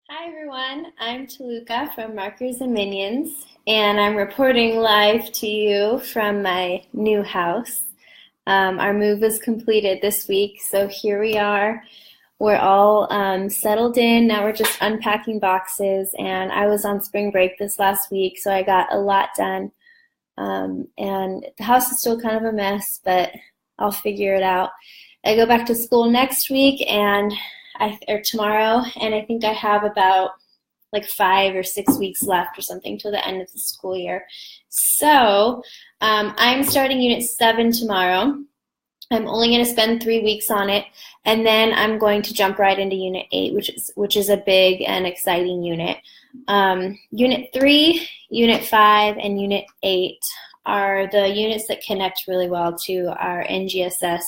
Hi everyone, I'm Toluca from Markers and Minions, and I'm reporting live to you from my new house. Our move was completed this week, so here we are. We're all settled in. Now we're just unpacking boxes, and I was on spring break this last week, so I got a lot done. And the house is still kind of a mess, but I'll figure it out. I go back to school next week or tomorrow, and I think I have about like 5 or 6 weeks left or something till the end of the school year. So I'm starting Unit 7 tomorrow. I'm only going to spend 3 weeks on it, and then I'm going to jump right into Unit 8, which is a big and exciting unit. Unit 3, Unit 5, and Unit 8 are the units that connect really well to our NGSS,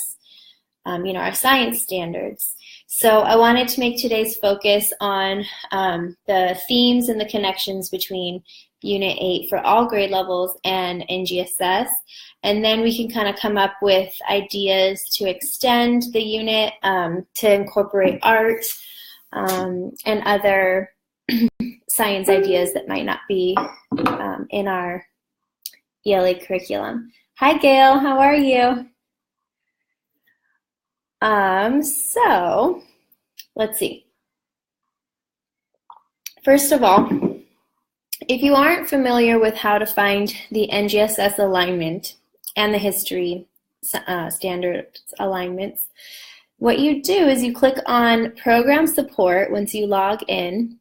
our science standards. So I wanted to make today's focus on the themes and the connections between Unit 8 for all grade levels and NGSS. And then we can kind of come up with ideas to extend the unit, to incorporate art and other science ideas that might not be in our ELA curriculum. Hi, Gail. How are you? So let's see. First of all, if you aren't familiar with how to find the NGSS alignment and the history standards alignments, what you do is you click on Program Support once you log in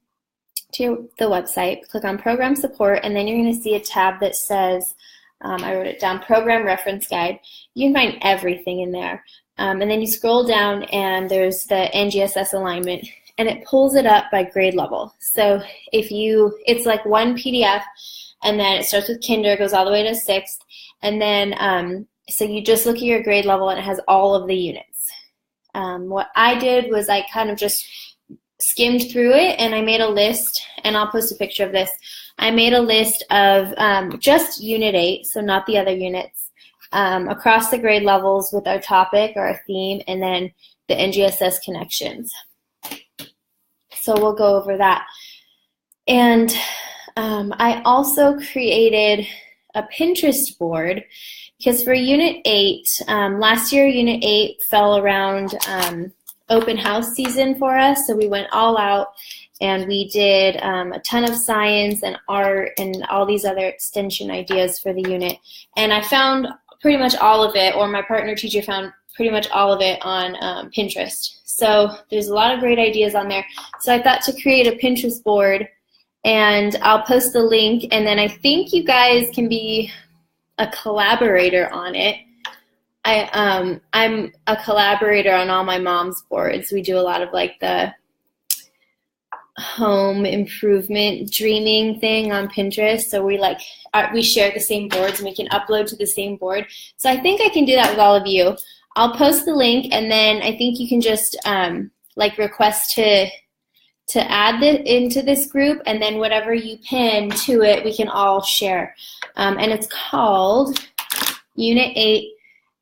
to the website. Click on Program Support, and then you're going to see a tab that says, I wrote it down, Program Reference Guide. You can find everything in there. And then you scroll down, and there's the NGSS alignment, and it pulls it up by grade level. So it's like one PDF, and then it starts with kinder, goes all the way to 6th, and then so you just look at your grade level, and it has all of the units. What I did was I kind of just skimmed through it, and I made a list, and I'll post a picture of this. I made a list of just Unit 8, so not the other units, across the grade levels with our topic or our theme, and then the NGSS connections. So we'll go over that. And I also created a Pinterest board because for Unit 8, last year Unit 8 fell around open house season for us, so we went all out and we did a ton of science and art and all these other extension ideas for the unit. And I found pretty much all of it, or my partner teacher found pretty much all of it on Pinterest. So there's a lot of great ideas on there. So I thought to create a Pinterest board, and I'll post the link, and then I think you guys can be a collaborator on it. I'm a collaborator on all my mom's boards. We do a lot of like the home improvement dreaming thing on Pinterest, so we share the same boards and we can upload to the same board. So I think I can do that with all of you. I'll post the link, and then I think you can just request to add into this group, and then whatever you pin to it we can all share. And it's called Unit 8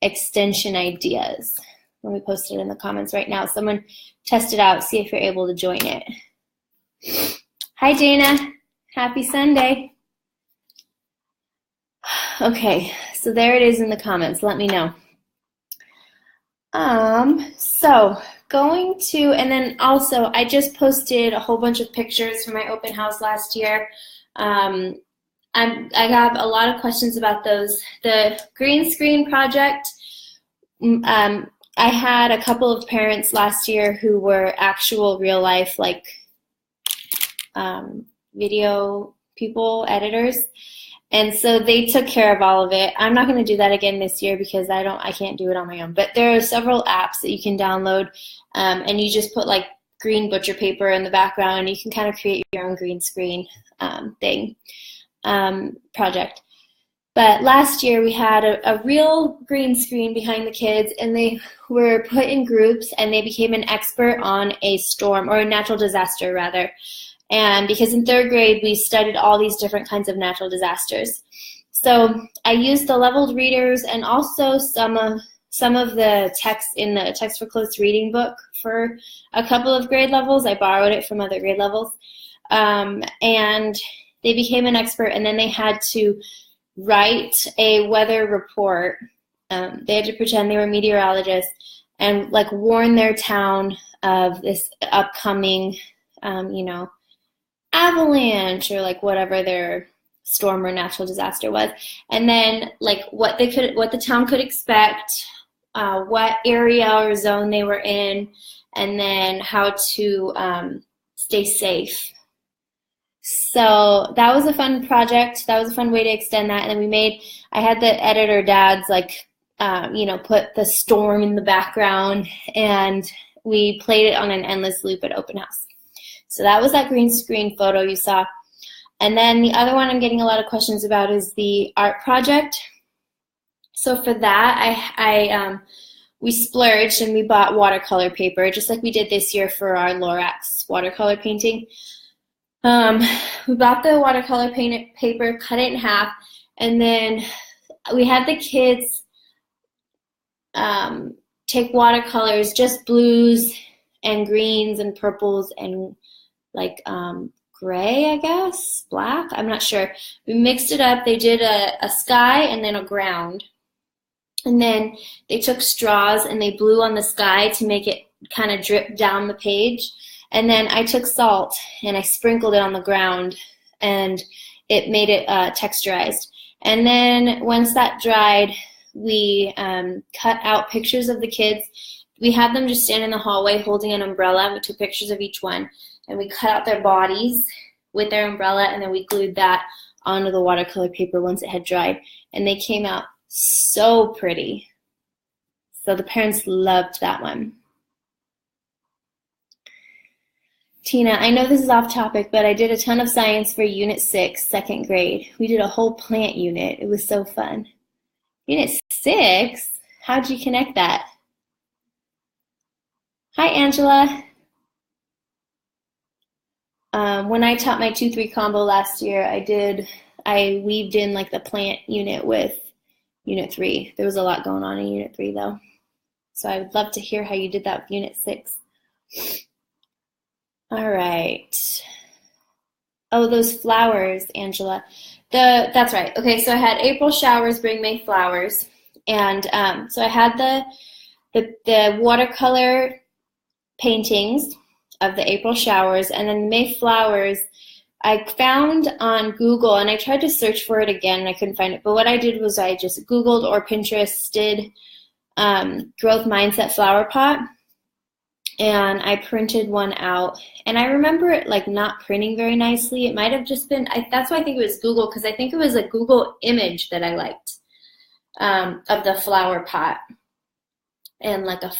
Extension Ideas. Let me post it in the comments right now. Someone test it out, see if you're able to join it. Hi, Dana. Happy Sunday. Okay, so there it is in the comments. Let me know. So going to, and then also I just posted a whole bunch of pictures from my open house last year. I have a lot of questions about those. The green screen project, I had a couple of parents last year who were actual real life video people, editors, and so they took care of all of it. I'm not going to do that again this year because I can't do it on my own. But there are several apps that you can download, and you just put like green butcher paper in the background, and you can kind of create your own green screen project. But last year we had a real green screen behind the kids, and they were put in groups, and they became an expert on a storm, or a natural disaster rather. And because in 3rd grade we studied all these different kinds of natural disasters. So I used the leveled readers and also some some of the text in the Text for Close Reading book for a couple of grade levels. I borrowed it from other grade levels. And they became an expert, and then they had to write a weather report. They had to pretend they were meteorologists and like warn their town of this upcoming, avalanche or like whatever their storm or natural disaster was, and then like what the town could expect, what area or zone they were in, and then how to stay safe. So that was a fun project. That was a fun way to extend that. And then I had the editor dads like, put the storm in the background, and we played it on an endless loop at open house. So that was that green screen photo you saw. And then the other one I'm getting a lot of questions about is the art project. So for that, we splurged and we bought watercolor paper, just like we did this year for our Lorax watercolor painting. We bought the watercolor paper, cut it in half, and then we had the kids take watercolors, just blues and greens and purples and like gray, I guess, black, I'm not sure. We mixed it up. They did a sky and then a ground. And then they took straws and they blew on the sky to make it kind of drip down the page. And then I took salt and I sprinkled it on the ground, and it made it texturized. And then once that dried, we cut out pictures of the kids. We had them just stand in the hallway holding an umbrella. We took pictures of each one, and we cut out their bodies with their umbrella, and then we glued that onto the watercolor paper once it had dried. And they came out so pretty. So the parents loved that one. Tina, I know this is off topic, but I did a ton of science for Unit 6, second grade. We did a whole plant unit. It was so fun. Unit 6? How'd you connect that? Hi, Angela. When I taught my 2-3 combo last year, I weaved in like the plant unit with Unit 3. There was a lot going on in Unit 3 though. So I would love to hear how you did that with Unit 6. All right. Oh, those flowers, Angela. That's right. Okay, so I had April showers bring May flowers. And so I had the watercolor paintings of the April showers, and then May flowers I found on Google, and I tried to search for it again and I couldn't find it. But what I did was I just Googled or Pinterested growth mindset flower pot, and I printed one out. And I remember it like not printing very nicely. It might have just been, that's why I think it was Google, because I think it was a Google image that I liked of the flower pot and like the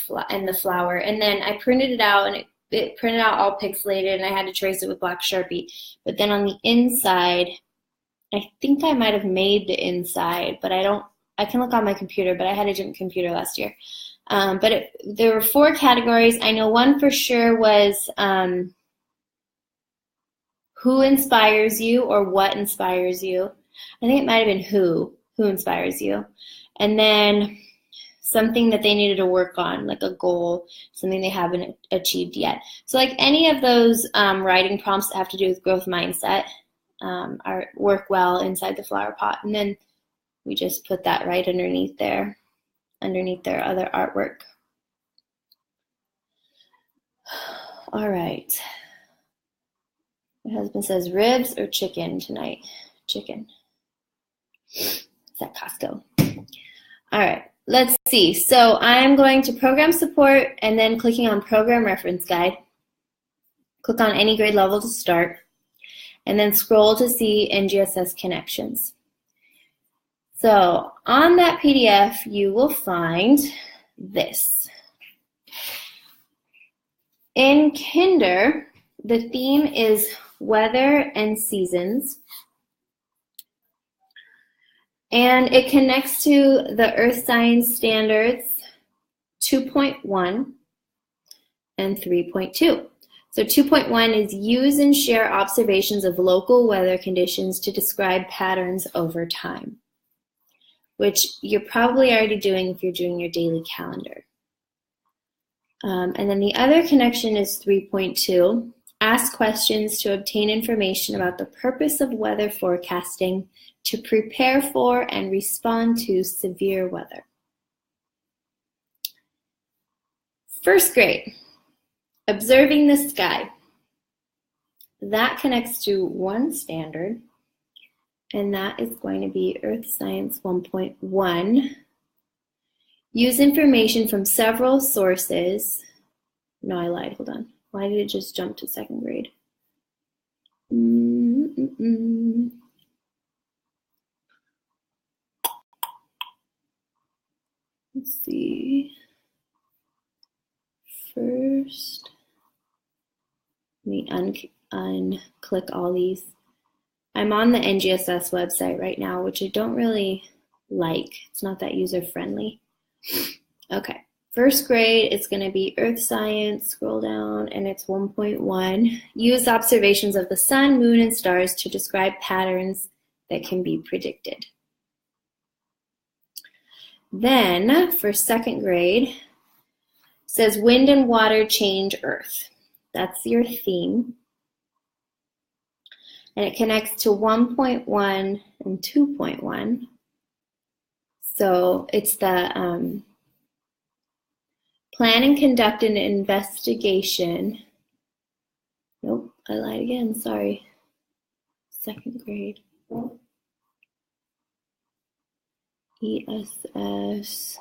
flower. And then I printed it out, and it printed out all pixelated, and I had to trace it with black Sharpie. But then on the inside, I think I might have made the inside, but I can look on my computer, but I had a different computer last year. But there were 4 categories. I know one for sure was who inspires you or what inspires you. I think it might have been who inspires you. And then something that they needed to work on, like a goal, something they haven't achieved yet. So like any of those writing prompts that have to do with growth mindset work well inside the flower pot. And then we just put that right underneath their other artwork. All right. My husband says ribs or chicken tonight. Chicken. It's at Costco. All right. Let's see. So I'm going to program support and then clicking on program reference guide. Click on any grade level to start, and then scroll to see NGSS Connections. So on that PDF, you will find this. In Kinder, the theme is weather and seasons. And it connects to the Earth Science Standards 2.1 and 3.2. So 2.1 is use and share observations of local weather conditions to describe patterns over time. which you're probably already doing if you're doing your daily calendar. And then the other connection is 3.2. Ask questions to obtain information about the purpose of weather forecasting to prepare for and respond to severe weather. First grade, observing the sky. That connects to one standard, and that is going to be Earth Science 1.1. Use information from several sources. No, I lied, hold on. Why did it just jump to second grade? Let's see. First, let me unclick all these. I'm on the NGSS website right now, which I don't really like. It's not that user-friendly. Okay, first grade, it's going to be Earth Science. Scroll down, and it's 1.1. Use observations of the sun, moon, and stars to describe patterns that can be predicted. Then, for second grade, it says wind and water change Earth. That's your theme. And it connects to 1.1 and 2.1. So it's the plan and conduct an investigation. Nope, I lied again, sorry. Second grade. ESS.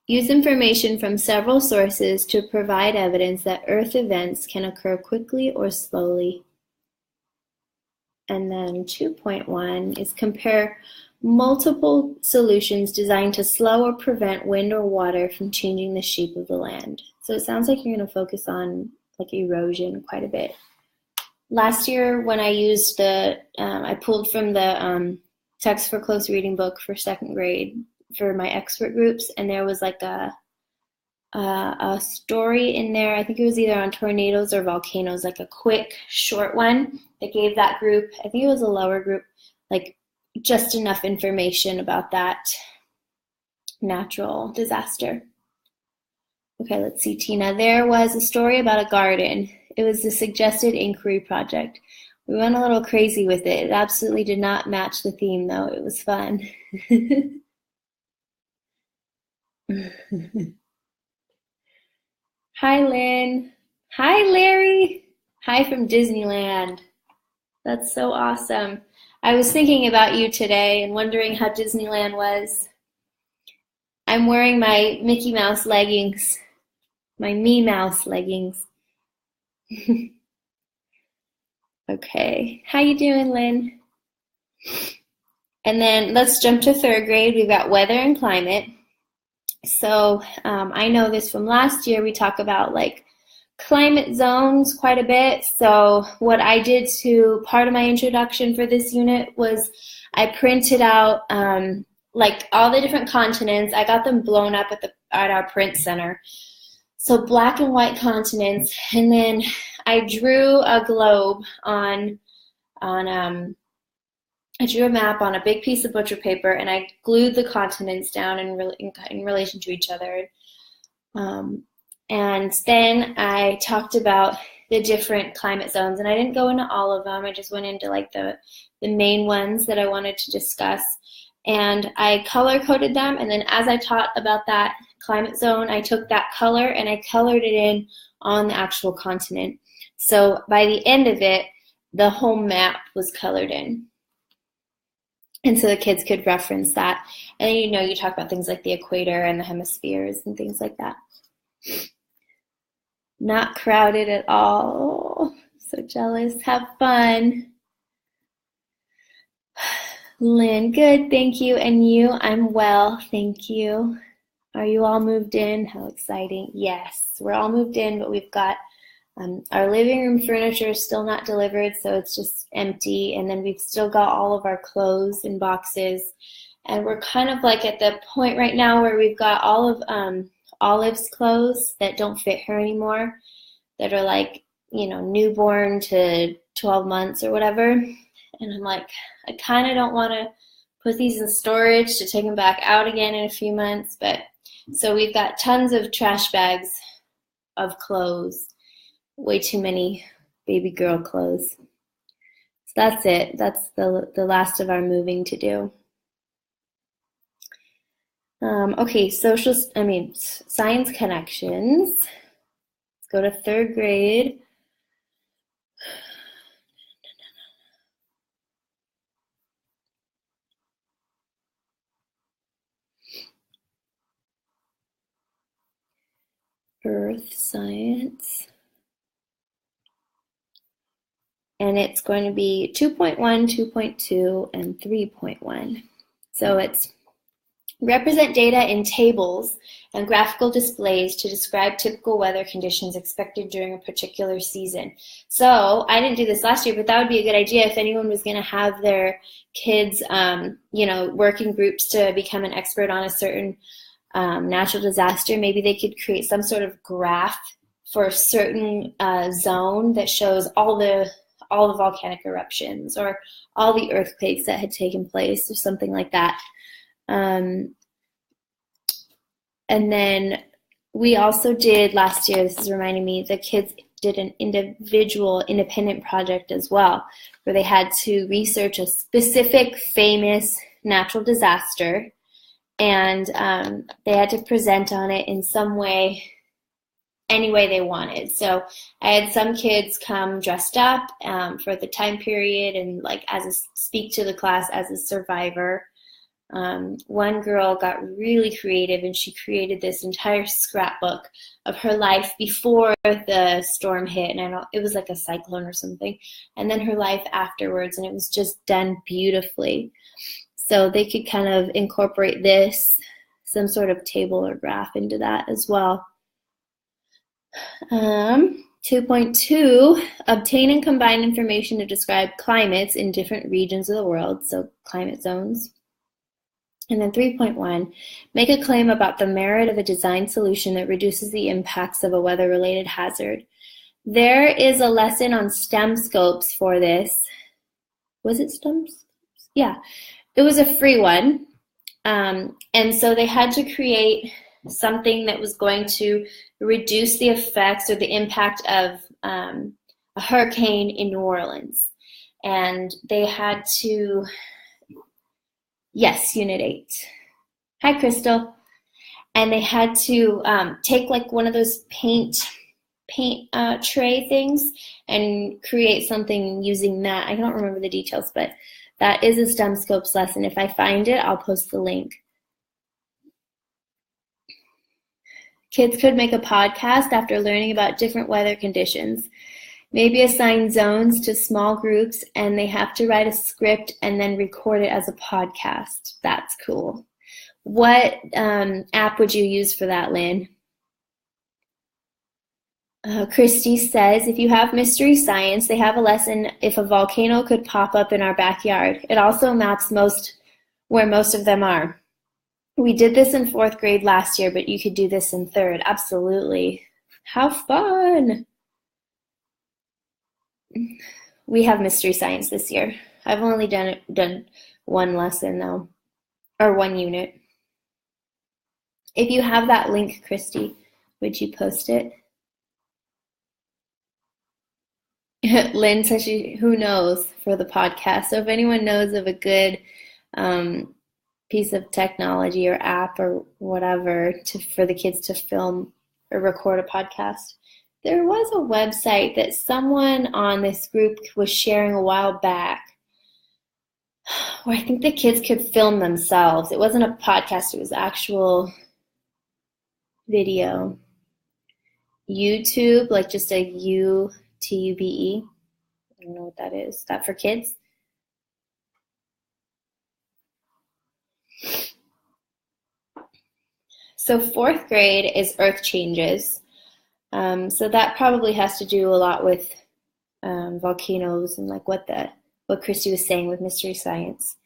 Use information from several sources to provide evidence that Earth events can occur quickly or slowly. And then 2.1 is compare multiple solutions designed to slow or prevent wind or water from changing the shape of the land. So it sounds like you're going to focus on like erosion quite a bit. Last year when I used I pulled from the Text for Close Reading book for second grade for my expert groups, and there was like a story in there. I think it was either on tornadoes or volcanoes, like a quick, short one that gave that group, I think it was a lower group, like just enough information about that natural disaster. Okay, let's see, Tina. There was a story about a garden. It was the suggested inquiry project. We went a little crazy with it. It absolutely did not match the theme, though. It was fun. Hi, Lynn. Hi, Larry. Hi from Disneyland. That's so awesome. I was thinking about you today and wondering how Disneyland was. I'm wearing my Mickey Mouse leggings, my Me Mouse leggings. Okay, how you doing, Lynn? And then let's jump to third grade. We've got weather and climate. So I know this from last year. We talk about like climate zones quite a bit. So what I did to part of my introduction for this unit was I printed out like all the different continents. I got them blown up at our print center. So black and white continents, and then I drew a globe I drew a map on a big piece of butcher paper, and I glued the continents down in relation to each other. And then I talked about the different climate zones, and I didn't go into all of them. I just went into like the main ones that I wanted to discuss. And I color-coded them, and then as I taught about that climate zone, I took that color and I colored it in on the actual continent. So by the end of it, the whole map was colored in. And so the kids could reference that. And then, you talk about things like the equator and the hemispheres and things like that. Not crowded at all. So jealous. Have fun. Lynn, good, thank you. And you? I'm well, thank you. Are you all moved in? How exciting. Yes, we're all moved in, but we've got our living room furniture is still not delivered, so it's just empty. And then we've still got all of our clothes in boxes. And we're kind of like at the point right now where we've got all of Olive's clothes that don't fit her anymore, that are like, newborn to 12 months or whatever. And I'm like, I kind of don't want to put these in storage to take them back out again in a few months. But so we've got tons of trash bags of clothes, way too many baby girl clothes. So that's it. That's the last of our moving to do. Okay, Science Connections. Let's go to 3rd grade. Earth Science. And it's going to be 2.1, 2.2, and 3.1. So it's represent data in tables and graphical displays to describe typical weather conditions expected during a particular season. So I didn't do this last year, but that would be a good idea if anyone was going to have their kids, working groups to become an expert on a certain natural disaster. Maybe they could create some sort of graph for a certain zone that shows all the volcanic eruptions or all the earthquakes that had taken place or something like that. And then we also did last year, this is reminding me, the kids did an individual independent project as well, where they had to research a specific famous natural disaster, and they had to present on it in some way, any way they wanted. So I had some kids come dressed up for the time period and speak to the class as a survivor. One girl got really creative and she created this entire scrapbook of her life before the storm hit, and I know it was like a cyclone or something, and then her life afterwards, and it was just done beautifully. So they could kind of incorporate some sort of table or graph into that as well. 2.2, obtain and combine information to describe climates in different regions of the world, so climate zones. And then 3.1, make a claim about the merit of a design solution that reduces the impacts of a weather-related hazard. There is a lesson on STEM scopes for this. Was it STEM scopes? Yeah, it was a free one. And so they had to create something that was going to reduce the effects or the impact of a hurricane in New Orleans. And they had to, yes, Unit 8. Hi, Crystal. And they had to take like one of those paint tray things and create something using that. I don't remember the details, but that is a STEM Scopes lesson. If I find it, I'll post the link. Kids could make a podcast after learning about different weather conditions. Maybe assign zones to small groups, and they have to write a script and then record it as a podcast. That's cool. What app would you use for that, Lynn? Christy says, if you have Mystery Science, they have a lesson if a volcano could pop up in our backyard. It also maps where most of them are. We did this in 4th grade last year, but you could do this in 3rd. Absolutely. How fun! We have Mystery Science this year. I've only done one lesson though, or one unit. If you have that link, Christy, would you post it? Lynn says who knows for the podcast. So if anyone knows of a good piece of technology or app or whatever for the kids to film or record a podcast. There was a website that someone on this group was sharing a while back where I think the kids could film themselves. It wasn't a podcast, it was actual video. YouTube, like just a YouTube. I don't know what that is. Is that for kids? So 4th grade is Earth Changes. So that probably has to do a lot with volcanoes and like what Christy was saying with Mystery Science.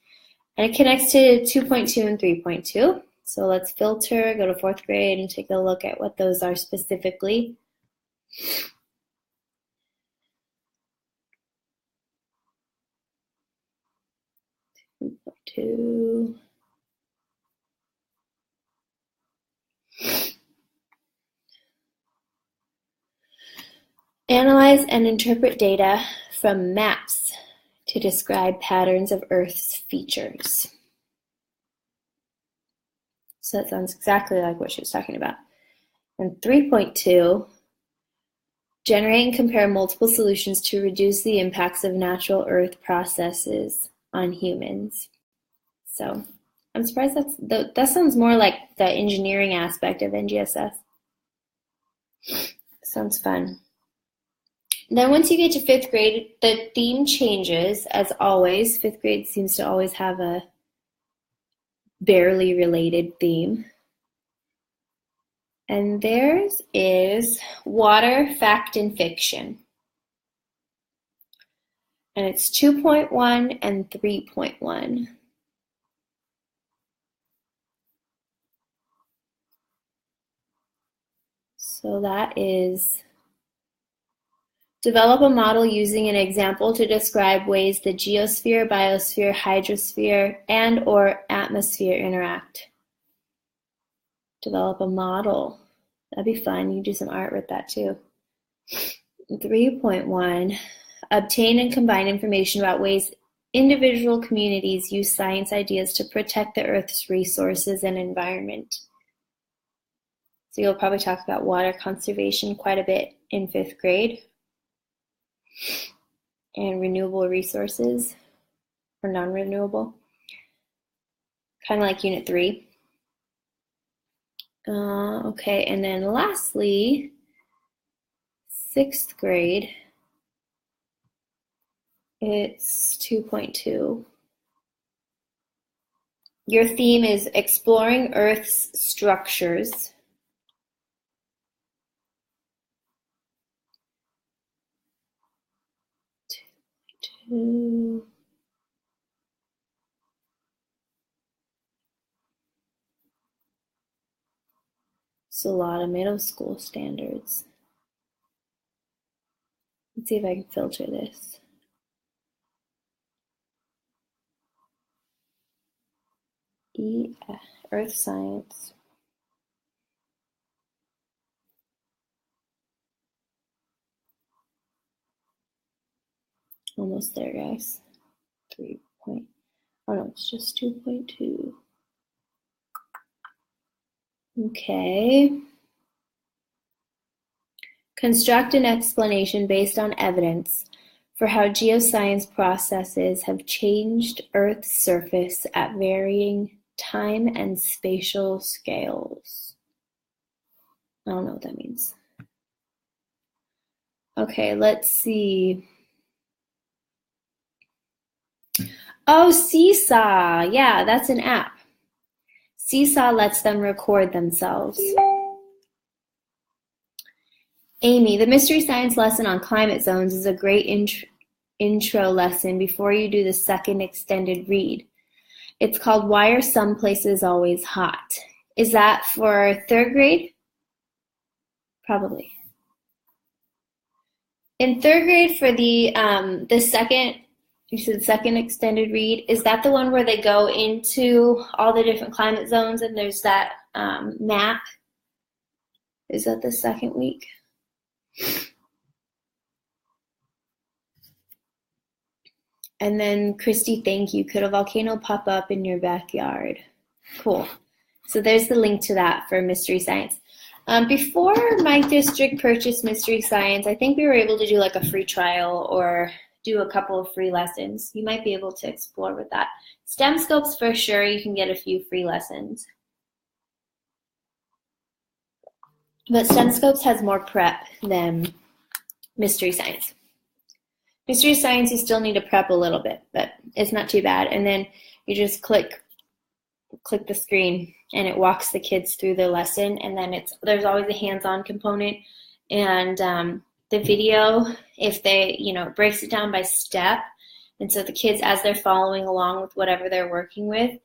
And it connects to 2.2 and 3.2. So let's filter, go to 4th grade and take a look at what those are specifically. 2. Analyze and interpret data from maps to describe patterns of Earth's features. So that sounds exactly like what she was talking about. And 3.2, generate and compare multiple solutions to reduce the impacts of natural Earth processes on humans. So I'm surprised that sounds more like the engineering aspect of NGSS. Sounds fun. Then once you get to 5th grade, the theme changes, as always. 5th grade seems to always have a barely related theme. And theirs is water, fact, and fiction. And it's 2.1 and 3.1. So that is develop a model using an example to describe ways the geosphere, biosphere, hydrosphere, and/or atmosphere interact. Develop a model. That'd be fun. You can do some art with that too. 3.1, obtain and combine information about ways individual communities use science ideas to protect the Earth's resources and environment. So you'll probably talk about water conservation quite a bit in 5th grade. And renewable resources, or non-renewable, kind of like Unit 3. Okay, and then lastly, 6th grade, it's 2.2. Your theme is exploring Earth's structures. It's a lot of middle school standards. Let's see if I can filter this. Earth science. Almost there, guys. 3. Oh no, it's just 2.2. Okay. Construct an explanation based on evidence for how geoscience processes have changed Earth's surface at varying time and spatial scales. I don't know what that means. Okay, let's see. Oh, Seesaw. Yeah, that's an app. Seesaw lets them record themselves. Amy, the mystery science lesson on climate zones is a great intro lesson before you do the second extended read. It's called Why Are Some Places Always Hot? Is that for 3rd grade? Probably. In 3rd grade for the second, you said second extended read, is that the one where they go into all the different climate zones and there's that map? Is that the 2nd week? And then Christy, thank you. Could a volcano pop up in your backyard? Cool. So there's the link to that for mystery science. Before my district purchased mystery science, I think we were able to do like a free trial or do a couple of free lessons. You might be able to explore with that. STEM Scopes for sure, you can get a few free lessons. But STEM Scopes has more prep than mystery science. Mystery science, you still need to prep a little bit, but it's not too bad. And then you just click the screen and it walks the kids through the lesson. And then there's always a hands-on component. And the video, if they, it breaks it down by step. And so the kids, as they're following along with whatever they're working with,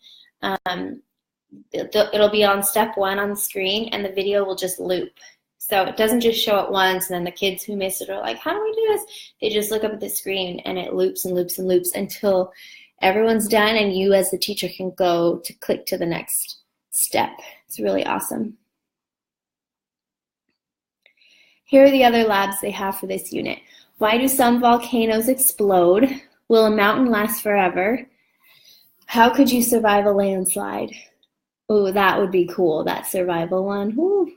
it'll be on step 1 on the screen and the video will just loop. So it doesn't just show it once and then the kids who miss it are like, how do we do this? They just look up at the screen and it loops and loops and loops until everyone's done and you as the teacher can go to click to the next step. It's really awesome. Here are the other labs they have for this unit. Why do some volcanoes explode? Will a mountain last forever? How could you survive a landslide? Oh, that would be cool, that survival one. Woo.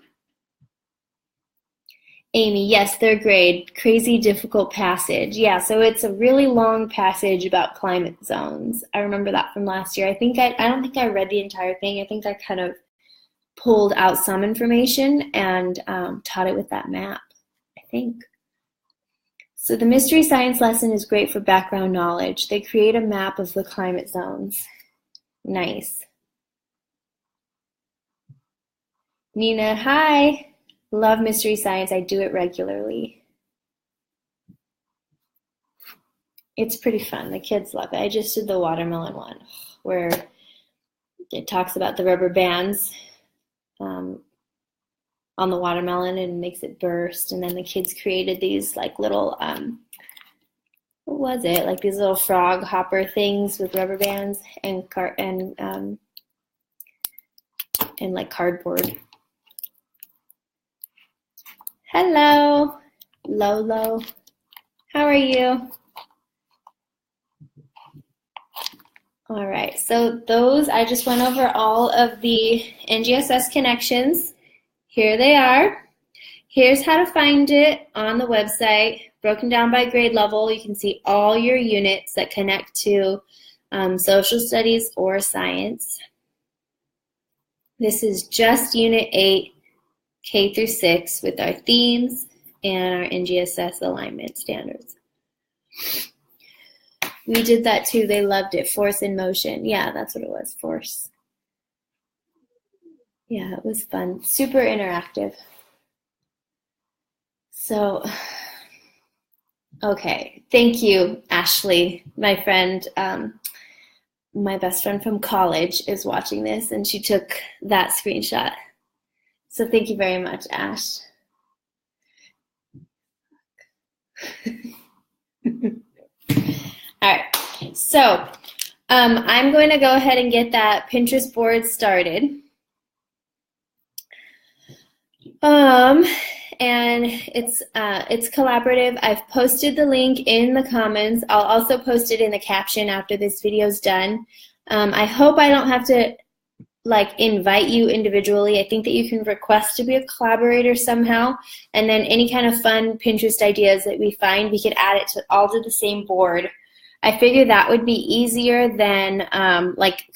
Amy, yes, third grade, crazy difficult passage. Yeah, so it's a really long passage about climate zones. I remember that from last year. I don't think I read the entire thing. I think I kind of pulled out some information and taught it with that map, I think. So the mystery science lesson is great for background knowledge. They create a map of the climate zones. Nice. Nina, hi. Love mystery science. I do it regularly. It's pretty fun. The kids love it. I just did the watermelon one where it talks about the rubber bands on the watermelon and makes it burst. And then the kids created these like little, what was it? Like these little frog hopper things with rubber bands and like cardboard. Hello, Lolo. How are you? All right, so I just went over all of the NGSS connections. Here they are. Here's how to find it on the website, broken down by grade level. You can see all your units that connect to social studies or science. This is just Unit 8, K through 6, with our themes and our NGSS alignment standards. We did that too. They loved it. Force in motion. Yeah, that's what it was. Force. Yeah, it was fun. Super interactive. So, okay. Thank you, Ashley. My friend, my best friend from college is watching this, and she took that screenshot. So thank you very much, Ash. All right, so I'm going to go ahead and get that Pinterest board started. And it's collaborative. I've posted the link in the comments. I'll also post it in the caption after this video's done. I hope I don't have to invite you individually. I think that you can request to be a collaborator somehow, and then any kind of fun Pinterest ideas that we find, we could add it all to the same board. I figure that would be easier than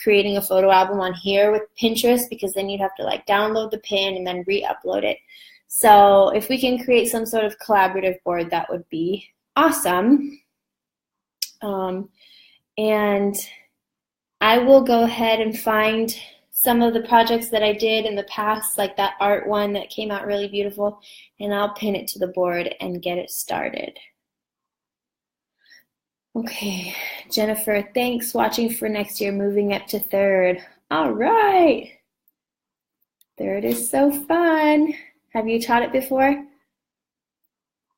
creating a photo album on here with Pinterest, because then you'd have to download the pin and then re-upload it. So if we can create some sort of collaborative board, that would be awesome. And I will go ahead and find some of the projects that I did in the past, like that art one that came out really beautiful, and I'll pin it to the board and get it started. Okay, Jennifer, thanks. Watching for next year, moving up to third. All right. Third is so fun. Have you taught it before?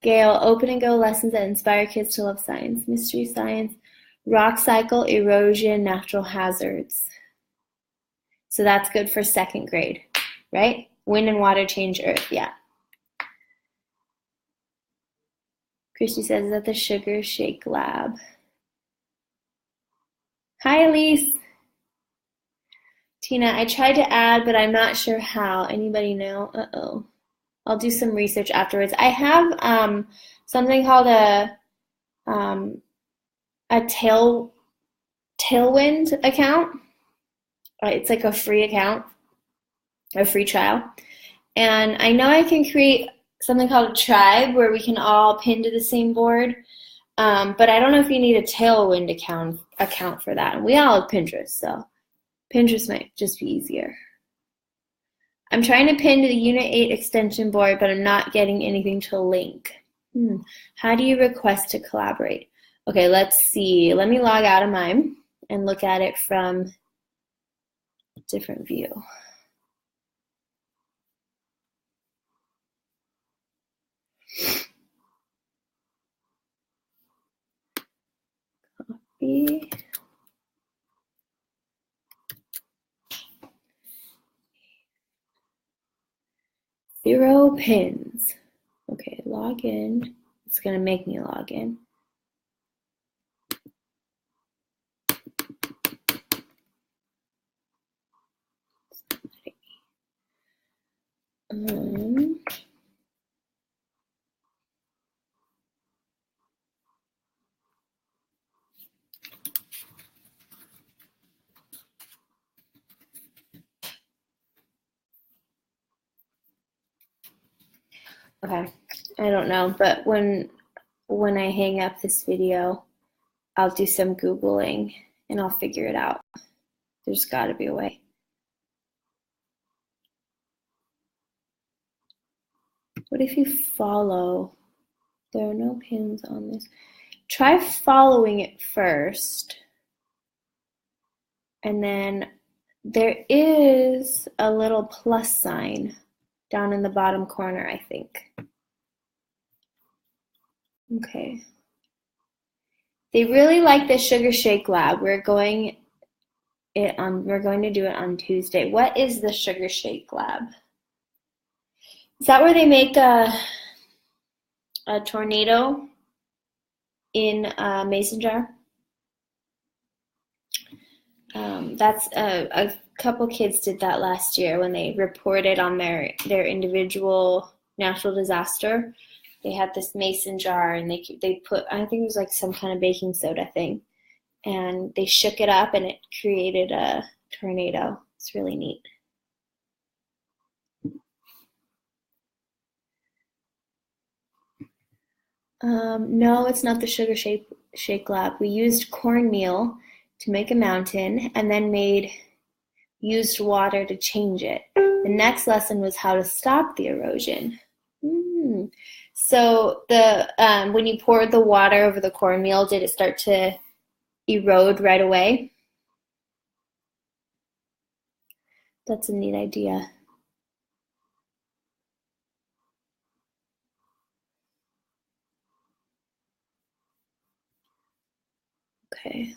Gail, open and go lessons that inspire kids to love science, mystery science, rock cycle, erosion, natural hazards. So that's good for second grade, right? Wind and water change earth, yeah. Christy says, is that the Sugar Shake Lab? Hi, Elise. Tina, I tried to add, but I'm not sure how. Anybody know? Uh-oh. I'll do some research afterwards. I have something called a Tailwind account. It's like a free account, a free trial. And I know I can create something called a tribe where we can all pin to the same board. But I don't know if you need a Tailwind account for that. And we all have Pinterest, so Pinterest might just be easier. I'm trying to pin to the Unit 8 extension board, but I'm not getting anything to link. How do you request to collaborate? Okay, let's see. Let me log out of mine and look at it from a different view. Copy. 0 pins. Okay, log in. It's going to make me log in. Okay, I don't know, but when I hang up this video, I'll do some Googling and I'll figure it out. There's got to be a way. What if you follow? There are no pins on this. Try following it first. And then there is a little plus sign down in the bottom corner, I think. Okay. They really like the Sugar Shake Lab. We're going to do it on Tuesday. What is the Sugar Shake Lab? Is that where they make a tornado in a mason jar? That's a couple kids did that last year when they reported on their individual natural disaster. They had this mason jar and they put, I think it was like some kind of baking soda thing, and they shook it up and it created a tornado. It's really neat. No, it's not the Sugar Shake Lab. We used cornmeal to make a mountain and then used water to change it. The next lesson was how to stop the erosion. So when you poured the water over the cornmeal, did it start to erode right away? That's a neat idea. Okay.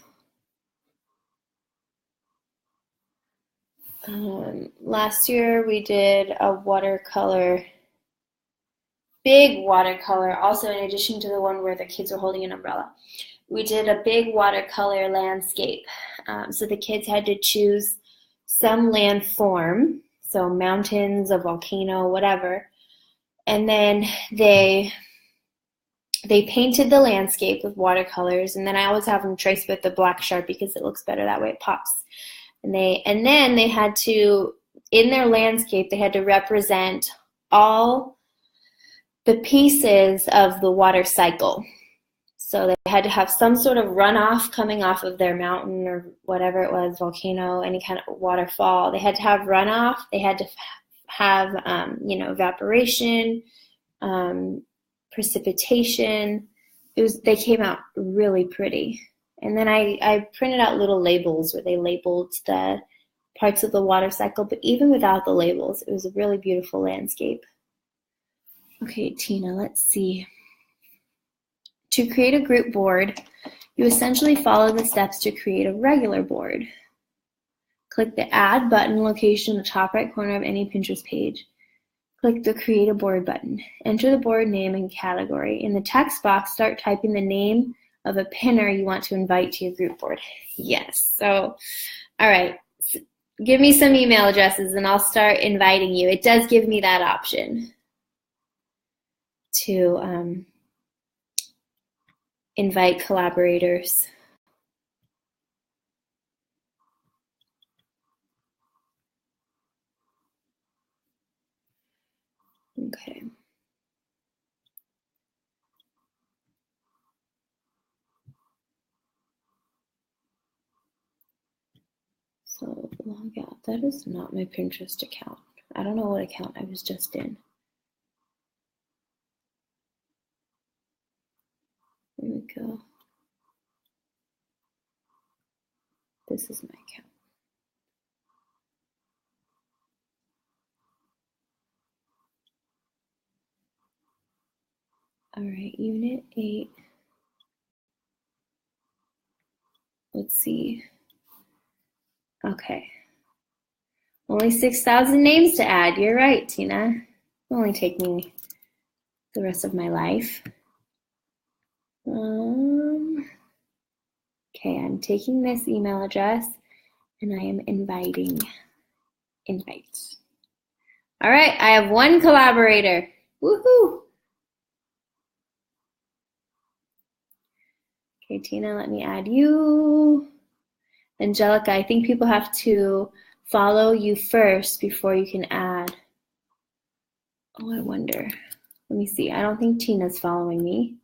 Last year we did a watercolor, big watercolor, also in addition to the one where the kids were holding an umbrella. We did a big watercolor landscape. So the kids had to choose some land form, so mountains, a volcano, whatever. And then they painted the landscape with watercolors, and then I always have them trace with the black Sharpie because it looks better that way, it pops. And then they had to, in their landscape, they had to represent all the pieces of the water cycle. So they had to have some sort of runoff coming off of their mountain or whatever it was, volcano, any kind of waterfall. They had to have runoff. They had to have, evaporation, precipitation. They came out really pretty. And then I printed out little labels where they labeled the parts of the water cycle, but even without the labels, it was a really beautiful landscape. Okay, Tina, let's see. To create a group board, you essentially follow the steps to create a regular board. Click the Add button located in the top right corner of any Pinterest page. Click the Create a Board button. Enter the board name and category. In the text box, start typing the name of a pinner you want to invite to your group board. Yes. So, all right. Give me some email addresses and I'll start inviting you. It does give me that option to invite collaborators. Okay. So log out. That is not my Pinterest account. I don't know what account I was just in. There we go. This is my account. All right, Unit 8. Let's see. Okay. Only 6,000 names to add. You're right, Tina. It'll only take me the rest of my life. Okay, I'm taking this email address and I am inviting. Invite. All right, I have one collaborator. Woohoo! Okay, Tina, let me add you. Angelica, I think people have to follow you first before you can add. Oh, I wonder. Let me see. I don't think Tina's following me.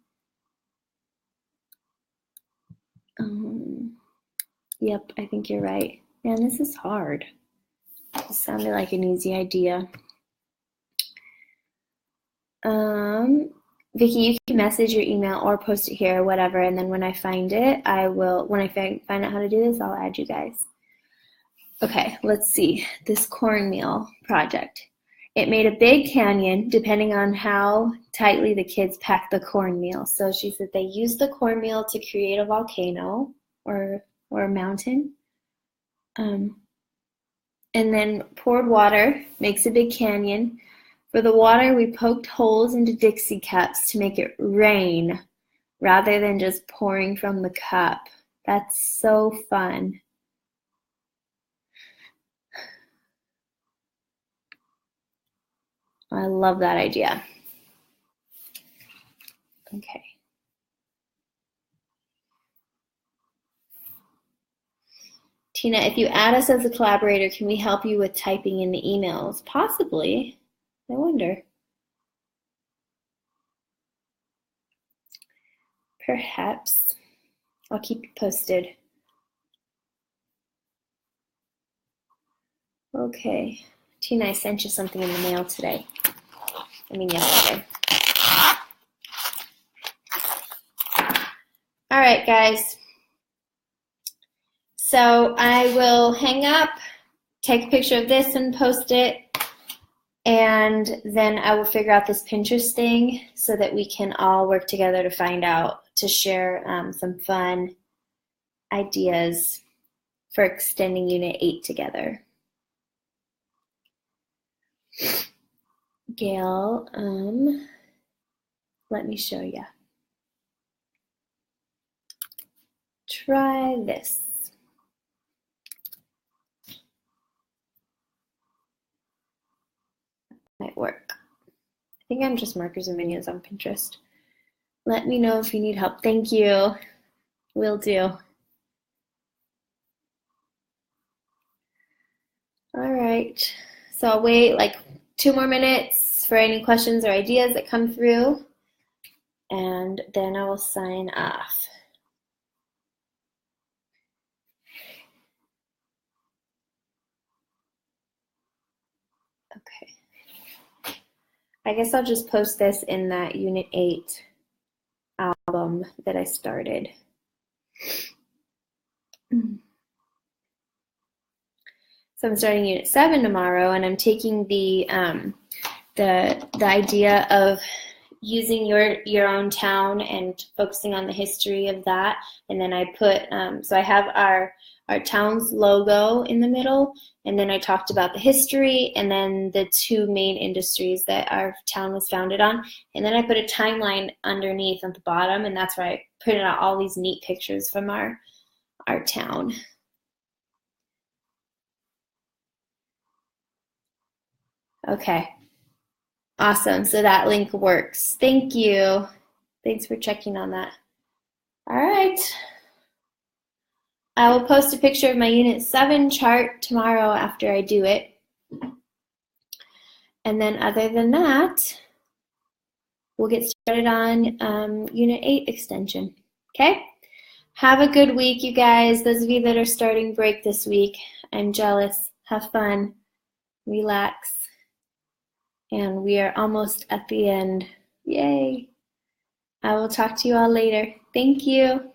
Yep, I think you're right. Man, this is hard. It sounded like an easy idea. Vicky, you can message your email or post it here or whatever, and then when I find it, when I find out how to do this, I'll add you guys. Okay, let's see. This cornmeal project. It made a big canyon depending on how tightly the kids packed the cornmeal. So she said they used the cornmeal to create a volcano or a mountain. And then poured water, makes a big canyon. For the water, we poked holes into Dixie cups to make it rain rather than just pouring from the cup. That's so fun. I love that idea. Okay. Tina, if you add us as a collaborator, can we help you with typing in the emails? Possibly. I wonder. Perhaps. I'll keep you posted. Okay. Tina, I sent you something in the mail today. I mean yesterday. All right, guys. So I will hang up, take a picture of this and post it, and then I will figure out this Pinterest thing so that we can all work together to find out, to share some fun ideas for extending Unit 8 together. Gail, let me show you. Try this. Might work. I think I'm just markers and minions on Pinterest. Let me know if you need help. Thank you. Will do. All right. So I'll wait like 2 more minutes for any questions or ideas that come through, and then I will sign off. Okay. I guess I'll just post this in that Unit 8 album that I started. So I'm starting Unit 7 tomorrow, and I'm taking the idea of using your own town and focusing on the history of that. And then I put, so I have our town's logo in the middle, and then I talked about the history and then the 2 main industries that our town was founded on. And then I put a timeline underneath at the bottom, and that's where I printed out all these neat pictures from our town. Okay. Awesome. So that link works. Thank you. Thanks for checking on that. All right. I will post a picture of my Unit 7 chart tomorrow after I do it. And then other than that, we'll get started on Unit 8 extension. Okay? Have a good week, you guys. Those of you that are starting break this week, I'm jealous. Have fun. Relax. And we are almost at the end. Yay. I will talk to you all later. Thank you.